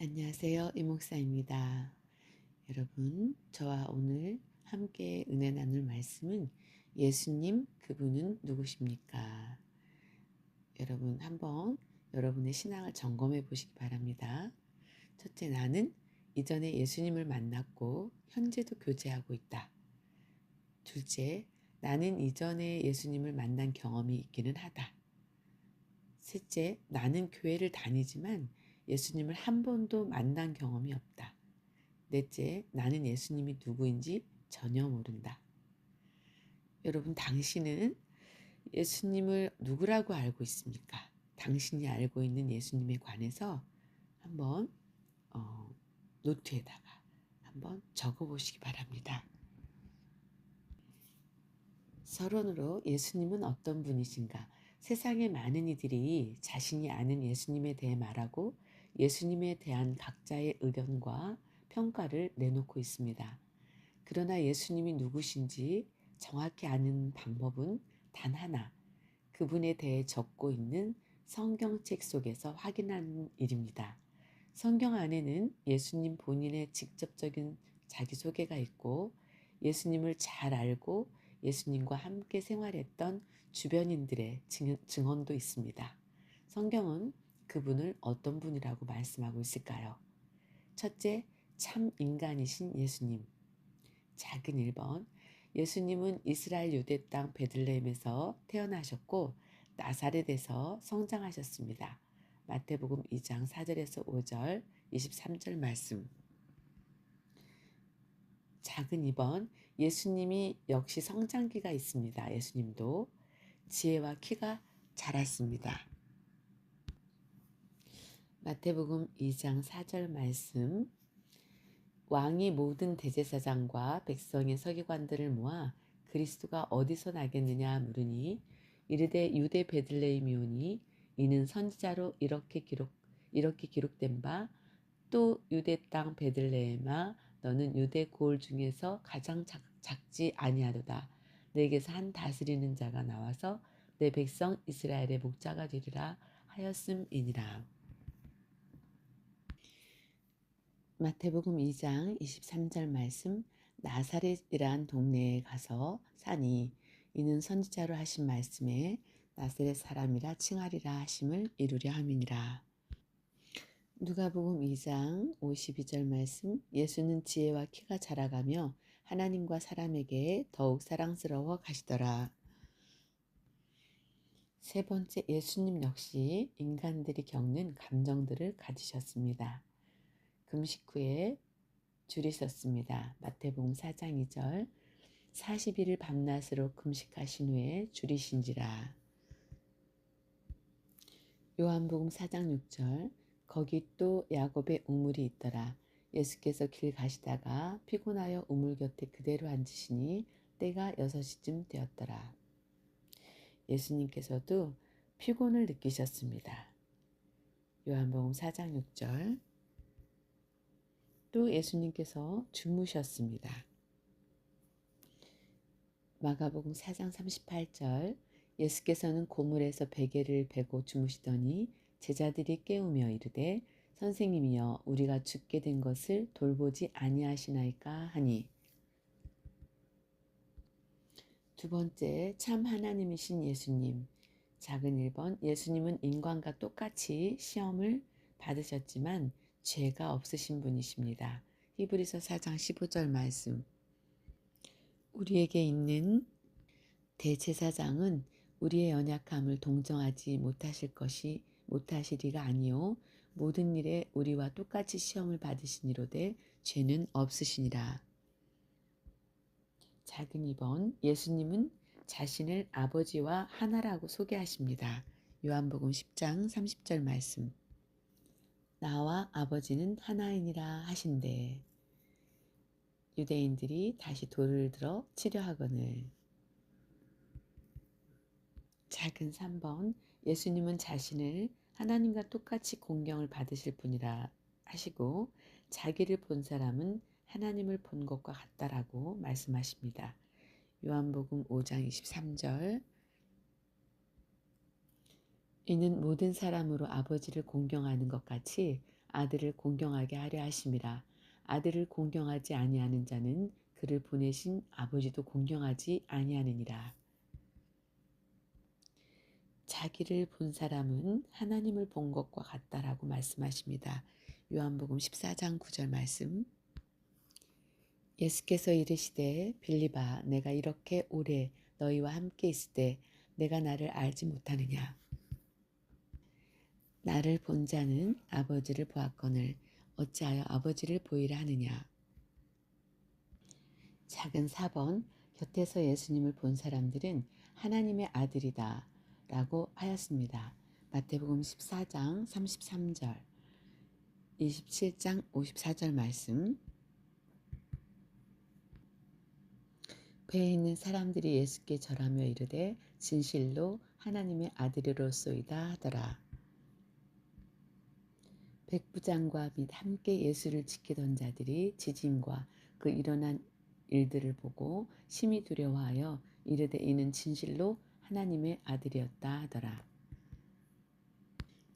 안녕하세요. 이목사입니다. 여러분, 저와 오늘 함께 은혜 나눌 말씀은 예수님, 그분은 누구십니까? 여러분, 한번 여러분의 신앙을 점검해 보시기 바랍니다. 첫째, 나는 이전에 예수님을 만났고 현재도 교제하고 있다. 둘째, 나는 이전에 예수님을 만난 경험이 있기는 하다. 셋째, 나는 교회를 다니지만 예수님을 한 번도 만난 경험이 없다. 넷째, 나는 예수님이 누구인지 전혀 모른다. 여러분, 당신은 예수님을 누구라고 알고 있습니까? 당신이 알고 있는 예수님에 관해서 한번 노트에다가 한번 적어보시기 바랍니다. 서론으로 예수님은 어떤 분이신가? 세상의 많은 이들이 자신이 아는 예수님에 대해 말하고 예수님에 대한 각자의 의견과 평가를 내놓고 있습니다. 그러나 예수님이 누구신지 정확히 아는 방법은 단 하나, 그분에 대해 적고 있는 성경책 속에서 확인하는 일입니다. 성경 안에는 예수님 본인의 직접적인 자기소개가 있고 예수님을 잘 알고 예수님과 함께 생활했던 주변인들의 증언도 있습니다. 성경은 그분을 어떤 분이라고 말씀하고 있을까요? 첫째, 참 인간이신 예수님. 작은 1번, 예수님은 이스라엘 유대 땅 베들레헴에서 태어나셨고 나사렛에서 성장하셨습니다. 마태복음 2장 4절에서 5절, 23절 말씀. 작은 2번, 예수님이 역시 성장기가 있습니다. 예수님도 지혜와 키가 자랐습니다. 마태복음 2장 4절 말씀. 왕이 모든 대제사장과 백성의 서기관들을 모아 그리스도가 어디서 나겠느냐 물으니 이르되 유대 베들레헴이오니 이는 선지자로 이렇게 기록된 바 또 유대 땅 베들레헴아 너는 유대 고을 중에서 가장 작지 아니하도다. 내게서 한 다스리는 자가 나와서 내 백성 이스라엘의 목자가 되리라 하였음이니라. 마태복음 2장 23절 말씀. 나사렛이란 동네에 가서 사니 이는 선지자로 하신 말씀에 나사렛 사람이라 칭하리라 하심을 이루려 함이니라. 누가복음 2장 52절 말씀. 예수는 지혜와 키가 자라가며 하나님과 사람에게 더욱 사랑스러워 가시더라. 세 번째, 예수님 역시 인간들이 겪는 감정들을 가지셨습니다. 금식 후에 줄이 섰습니다. 마태복음 4장 2절. 40일을 밤낮으로 금식하신 후에 줄이신지라. 요한복음 4장 6절. 거기 또 야곱의 우물이 있더라. 예수께서 길 가시다가 피곤하여 우물 곁에 그대로 앉으시니 때가 6시쯤 되었더라. 예수님께서도 피곤을 느끼셨습니다. 요한복음 4장 6절. 또 예수님께서 주무셨습니다. 마가복음 4장 38절. 예수께서는 고물에서 베개를 베고 주무시더니 제자들이 깨우며 이르되 선생님이여 우리가 죽게 된 것을 돌보지 아니하시나이까 하니. 두 번째, 참 하나님이신 예수님. 작은 1번, 예수님은 인간과 똑같이 시험을 받으셨지만 죄가 없으신 분이십니다. 히브리서 4장 15절 말씀. 우리에게 있는 대제사장은 우리의 연약함을 동정하지 못하시리가 아니요 모든 일에 우리와 똑같이 시험을 받으시니로되 죄는 없으시니라. 작은 2번, 예수님은 자신을 아버지와 하나라고 소개하십니다. 요한복음 10장 30절 말씀. 나와 아버지는 하나이니라 하신대. 유대인들이 다시 돌을 들어 치려 하거늘. 작은 3번, 예수님은 자신을 하나님과 똑같이 공경을 받으실 분이라 하시고 자기를 본 사람은 하나님을 본 것과 같다라고 말씀하십니다. 요한복음 5장 23절. 이는 모든 사람으로 아버지를 공경하는 것 같이 아들을 공경하게 하려 하심이라. 아들을 공경하지 아니하는 자는 그를 보내신 아버지도 공경하지 아니하느니라. 자기를 본 사람은 하나님을 본 것과 같다라고 말씀하십니다. 요한복음 14장 9절 말씀. 예수께서 이르시되 빌립아 내가 이렇게 오래 너희와 함께 있을 때 내가 나를 알지 못하느냐. 나를 본 자는 아버지를 보았거늘 어찌하여 아버지를 보이라 하느냐. 작은 4번 곁에서 예수님을 본 사람들은 하나님의 아들이다 라고 하였습니다. 마태복음 14장 33절 27장 54절 말씀. 배에 있는 사람들이 예수께 절하며 이르되 진실로 하나님의 아들이로소이다 하더라. 백부장과 및 함께 예수를 지키던 자들이 지진과 그 일어난 일들을 보고 심히 두려워하여 이르되 이는 진실로 하나님의 아들이었다 하더라.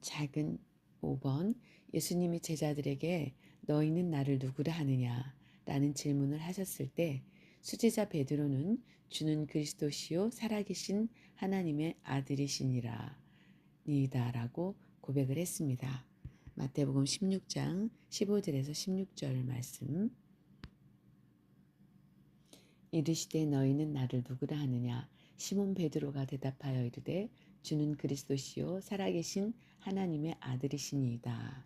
작은 5번 예수님이 제자들에게 너희는 나를 누구라 하느냐 라는 질문을 하셨을 때 수제자 베드로는 주는 그리스도시요 살아계신 하나님의 아들이시니라 니다라고 고백을 했습니다. 마태복음 16장 15절에서 16절 말씀. 이르시되 너희는 나를 누구라 하느냐. 시몬 베드로가 대답하여 이르되 주는 그리스도시요 살아계신 하나님의 아들이시니이다.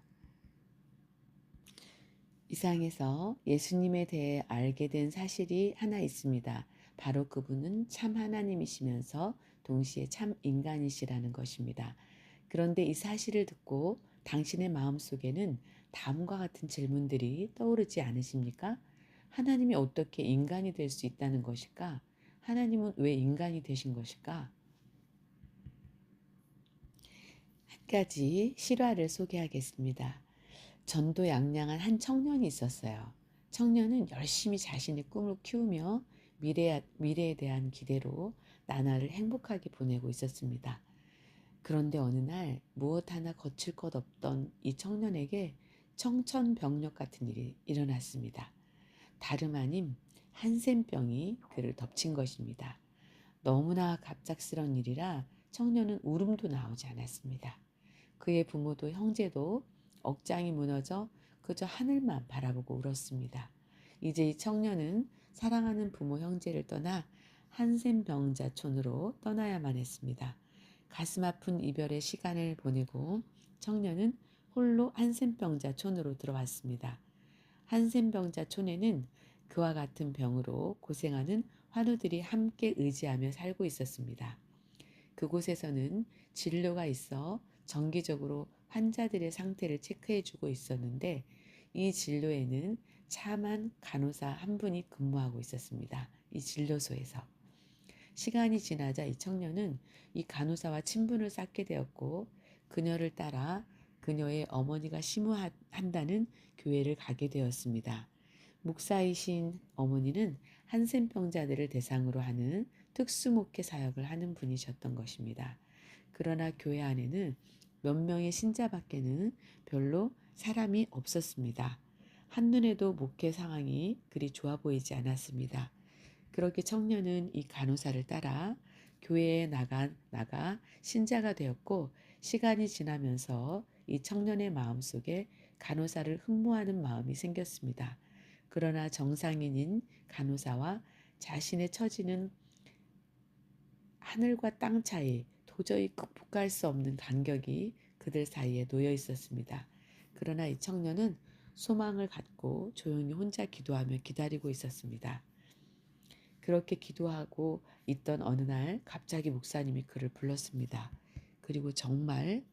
이상에서 예수님에 대해 알게 된 사실이 하나 있습니다. 바로 그분은 참 하나님이시면서 동시에 참 인간이시라는 것입니다. 그런데 이 사실을 듣고 당신의 마음속에는 다음과 같은 질문들이 떠오르지 않으십니까? 하나님이 어떻게 인간이 될 수 있다는 것일까? 하나님은 왜 인간이 되신 것일까? 한 가지 실화를 소개하겠습니다. 전도양양한 한 청년이 있었어요. 청년은 열심히 자신의 꿈을 키우며 미래에 대한 기대로 나날을 행복하게 보내고 있었습니다. 그런데 어느 날 무엇 하나 거칠 것 없던 이 청년에게 청천벽력 같은 일이 일어났습니다. 다름 아닌 한센병이 그를 덮친 것입니다. 너무나 갑작스런 일이라 청년은 울음도 나오지 않았습니다. 그의 부모도 형제도 억장이 무너져 그저 하늘만 바라보고 울었습니다. 이제 이 청년은 사랑하는 부모 형제를 떠나 한센병자촌으로 떠나야만 했습니다. 가슴 아픈 이별의 시간을 보내고 청년은 홀로 한센병자촌으로 들어왔습니다. 한센병자촌에는 그와 같은 병으로 고생하는 환우들이 함께 의지하며 살고 있었습니다. 그곳에서는 진료가 있어 정기적으로 환자들의 상태를 체크해주고 있었는데 이 진료에는 참한 간호사 한 분이 근무하고 있었습니다. 이 진료소에서. 시간이 지나자 이 청년은 이 간호사와 친분을 쌓게 되었고 그녀를 따라 그녀의 어머니가 심우한다는 교회를 가게 되었습니다. 목사이신 어머니는 한센병자들을 대상으로 하는 특수목회 사역을 하는 분이셨던 것입니다. 그러나 교회 안에는 몇 명의 신자밖에는 별로 사람이 없었습니다. 한눈에도 목회 상황이 그리 좋아 보이지 않았습니다. 그렇게 청년은 이 간호사를 따라 교회에 나가 신자가 되었고 시간이 지나면서 이 청년의 마음속에 간호사를 흠모하는 마음이 생겼습니다. 그러나 정상인인 간호사와 자신의 처지는 하늘과 땅 차이, 도저히 극복할 수 없는 간격이 그들 사이에 놓여 있었습니다. 그러나 이 청년은 소망을 갖고 조용히 혼자 기도하며 기다리고 있었습니다. 그렇게 기도하고 있던 어느 날 갑자기 목사님이 그를 불렀습니다. 그리고 정말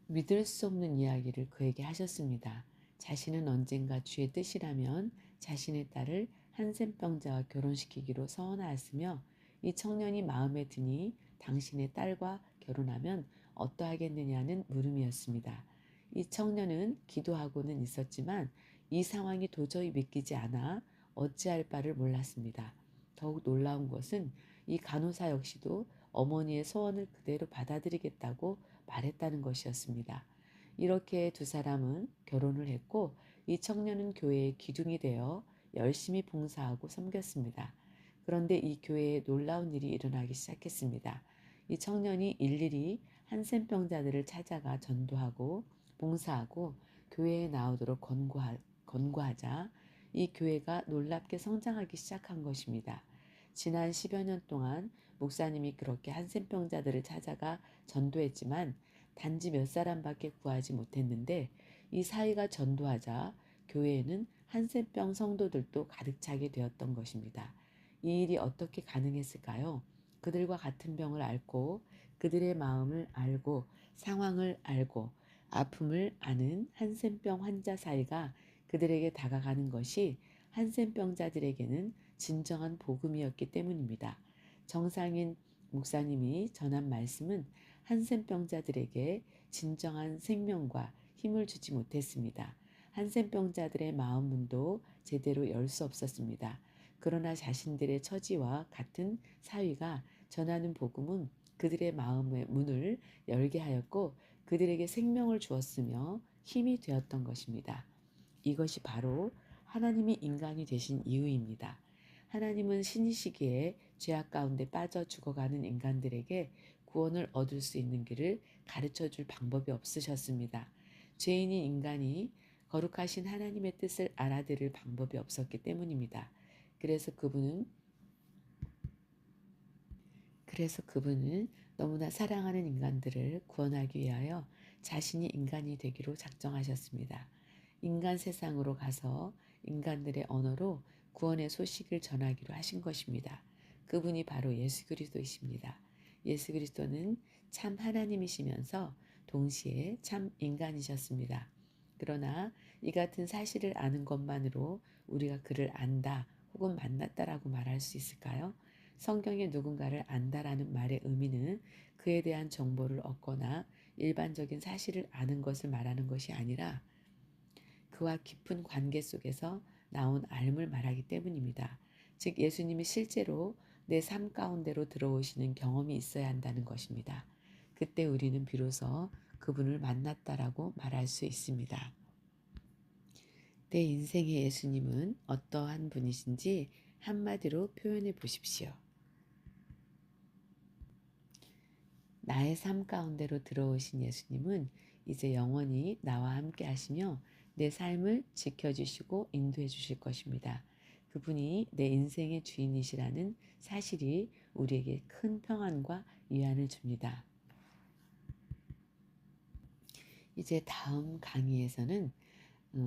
믿을 수 없는 이야기를 그에게 하셨습니다. 자신은 언젠가 주의 뜻이라면 자신의 딸을 한센병자와 결혼시키기로 서원하였으며 이 청년이 마음에 드니 당신의 딸과 결혼하면 어떠하겠느냐는 물음이었습니다. 이 청년은 기도하고는 있었지만 이 상황이 도저히 믿기지 않아 어찌할 바를 몰랐습니다. 더욱 놀라운 것은 이 간호사 역시도 어머니의 소원을 그대로 받아들이겠다고 말했다는 것이었습니다. 이렇게 두 사람은 결혼을 했고 이 청년은 교회의 기둥이 되어 열심히 봉사하고 섬겼습니다. 그런데 이 교회에 놀라운 일이 일어나기 시작했습니다. 이 청년이 일일이 한센병자들을 찾아가 전도하고 봉사하고 교회에 나오도록 권고하자 이 교회가 놀랍게 성장하기 시작한 것입니다. 지난 10여 년 동안 목사님이 그렇게 한센병자들을 찾아가 전도했지만 단지 몇 사람밖에 구하지 못했는데 이 사이가 전도하자 교회에는 한센병 성도들도 가득 차게 되었던 것입니다. 이 일이 어떻게 가능했을까요? 그들과 같은 병을 앓고 그들의 마음을 알고 상황을 알고 아픔을 아는 한센병 환자 사이가 그들에게 다가가는 것이 한센병자들에게는 진정한 복음이었기 때문입니다. 정상인 목사님이 전한 말씀은 한센병자들에게 진정한 생명과 힘을 주지 못했습니다. 한센병자들의 마음 문도 제대로 열 수 없었습니다. 그러나 자신들의 처지와 같은 사위가 전하는 복음은 그들의 마음의 문을 열게 하였고 그들에게 생명을 주었으며 힘이 되었던 것입니다. 이것이 바로 하나님이 인간이 되신 이유입니다. 하나님은 신이시기에 죄악 가운데 빠져 죽어가는 인간들에게 구원을 얻을 수 있는 길을 가르쳐 줄 방법이 없으셨습니다. 죄인인 인간이 거룩하신 하나님의 뜻을 알아들을 방법이 없었기 때문입니다. 그래서 그분은 너무나 사랑하는 인간들을 구원하기 위하여 자신이 인간이 되기로 작정하셨습니다. 인간 세상으로 가서 인간들의 언어로 구원의 소식을 전하기로 하신 것입니다. 그분이 바로 예수 그리스도이십니다. 예수 그리스도는 참 하나님이시면서 동시에 참 인간이셨습니다. 그러나 이 같은 사실을 아는 것만으로 우리가 그를 안다 혹은 만났다라고 말할 수 있을까요? 성경에 누군가를 안다라는 말의 의미는 그에 대한 정보를 얻거나 일반적인 사실을 아는 것을 말하는 것이 아니라 그와 깊은 관계 속에서 나온 알을 말하기 때문입니다. 즉 예수님이 실제로 내 삶 가운데로 들어오시는 경험이 있어야 한다는 것입니다. 그때 우리는 비로소 그분을 만났다라고 말할 수 있습니다. 내 인생의 예수님은 어떠한 분이신지 한마디로 표현해 보십시오. 나의 삶 가운데로 들어오신 예수님은 이제 영원히 나와 함께 하시며 내 삶을 지켜주시고 인도해 주실 것입니다. 그분이 내 인생의 주인이시라는 사실이 우리에게 큰 평안과 위안을 줍니다. 이제 다음 강의에서는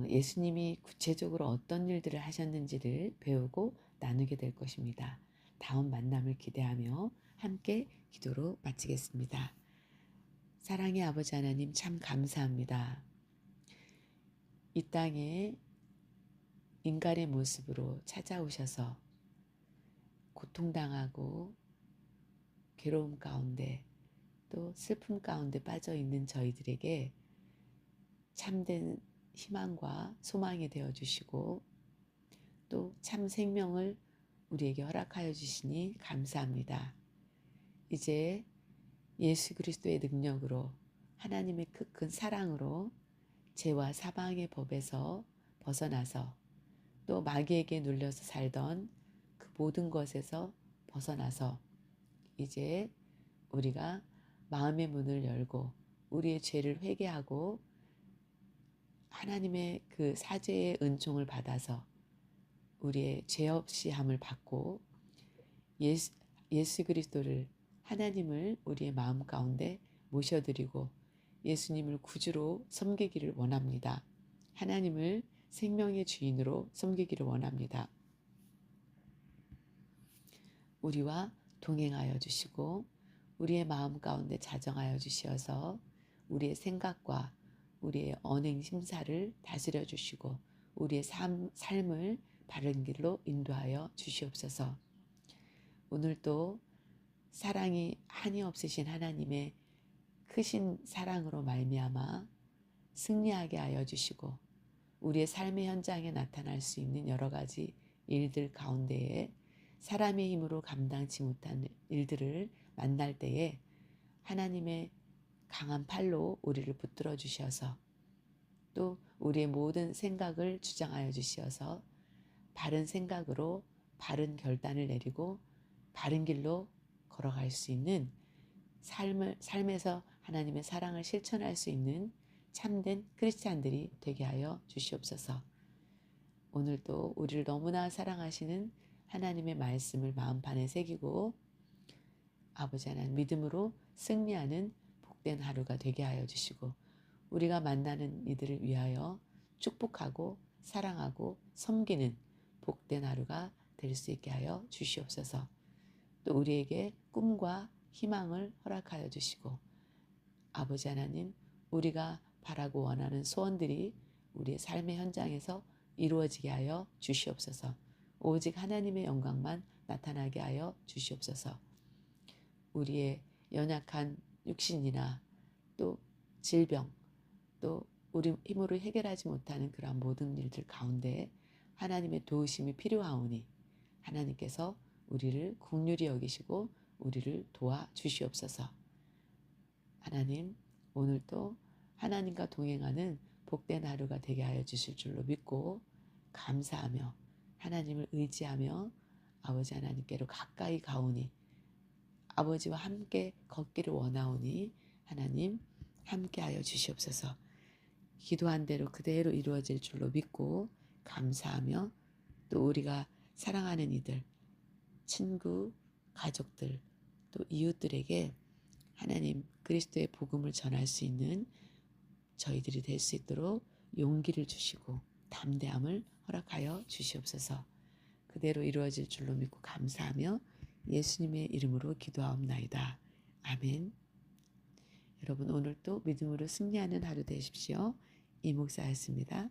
예수님이 구체적으로 어떤 일들을 하셨는지를 배우고 나누게 될 것입니다. 다음 만남을 기대하며 함께 기도로 마치겠습니다. 사랑의 아버지 하나님 참 감사합니다. 이 땅에 인간의 모습으로 찾아오셔서 고통당하고 괴로움 가운데 또 슬픔 가운데 빠져 있는 저희들에게 참된 희망과 소망이 되어 주시고 또 참 생명을 우리에게 허락하여 주시니 감사합니다. 이제 예수 그리스도의 능력으로 하나님의 큰 사랑으로 죄와 사망의 법에서 벗어나서 또 마귀에게 눌려서 살던 그 모든 것에서 벗어나서 이제 우리가 마음의 문을 열고 우리의 죄를 회개하고 하나님의 그 사죄의 은총을 받아서 우리의 죄 없이 함을 받고 예수 그리스도를 하나님을 우리의 마음 가운데 모셔드리고 예수님을 구주로 섬기기를 원합니다. 하나님을 생명의 주인으로 섬기기를 원합니다. 우리와 동행하여 주시고 우리의 마음 가운데 자정하여 주시어서 우리의 생각과 우리의 언행 심사를 다스려 주시고 우리의 삶을 바른 길로 인도하여 주시옵소서. 오늘도 사랑이 한이 없으신 하나님의 크신 사랑으로 말미암아 승리하게 하여 주시고 우리의 삶의 현장에 나타날 수 있는 여러 가지 일들 가운데에 사람의 힘으로 감당치 못한 일들을 만날 때에 하나님의 강한 팔로 우리를 붙들어 주셔서 또 우리의 모든 생각을 주장하여 주시어서 바른 생각으로 바른 결단을 내리고 바른 길로 걸어갈 수 있는 삶에서 하나님의 사랑을 실천할 수 있는 참된 크리스찬들이 되게 하여 주시옵소서. 오늘도 우리를 너무나 사랑하시는 하나님의 말씀을 마음판에 새기고 아버지 하나님 믿음으로 승리하는 복된 하루가 되게 하여 주시고 우리가 만나는 이들을 위하여 축복하고 사랑하고 섬기는 복된 하루가 될 수 있게 하여 주시옵소서. 또 우리에게 꿈과 희망을 허락하여 주시고 아버지 하나님 우리가 바라고 원하는 소원들이 우리의 삶의 현장에서 이루어지게 하여 주시옵소서. 오직 하나님의 영광만 나타나게 하여 주시옵소서. 우리의 연약한 육신이나 또 질병 또 우리 힘으로 해결하지 못하는 그러한 모든 일들 가운데 하나님의 도우심이 필요하오니 하나님께서 우리를 긍휼히 여기시고 우리를 도와 주시옵소서. 하나님 오늘도 하나님과 동행하는 복된 하루가 되게 하여 주실 줄로 믿고 감사하며 하나님을 의지하며 아버지 하나님께로 가까이 가오니 아버지와 함께 걷기를 원하오니 하나님 함께하여 주시옵소서. 기도한 대로 그대로 이루어질 줄로 믿고 감사하며 또 우리가 사랑하는 이들, 친구, 가족들, 또 이웃들에게 하나님 그리스도의 복음을 전할 수 있는 저희들이 될 수 있도록 용기를 주시고 담대함을 허락하여 주시옵소서. 그대로 이루어질 줄로 믿고 감사하며 예수님의 이름으로 기도하옵나이다. 아멘. 여러분 오늘도 믿음으로 승리하는 하루 되십시오. 이 목사였습니다.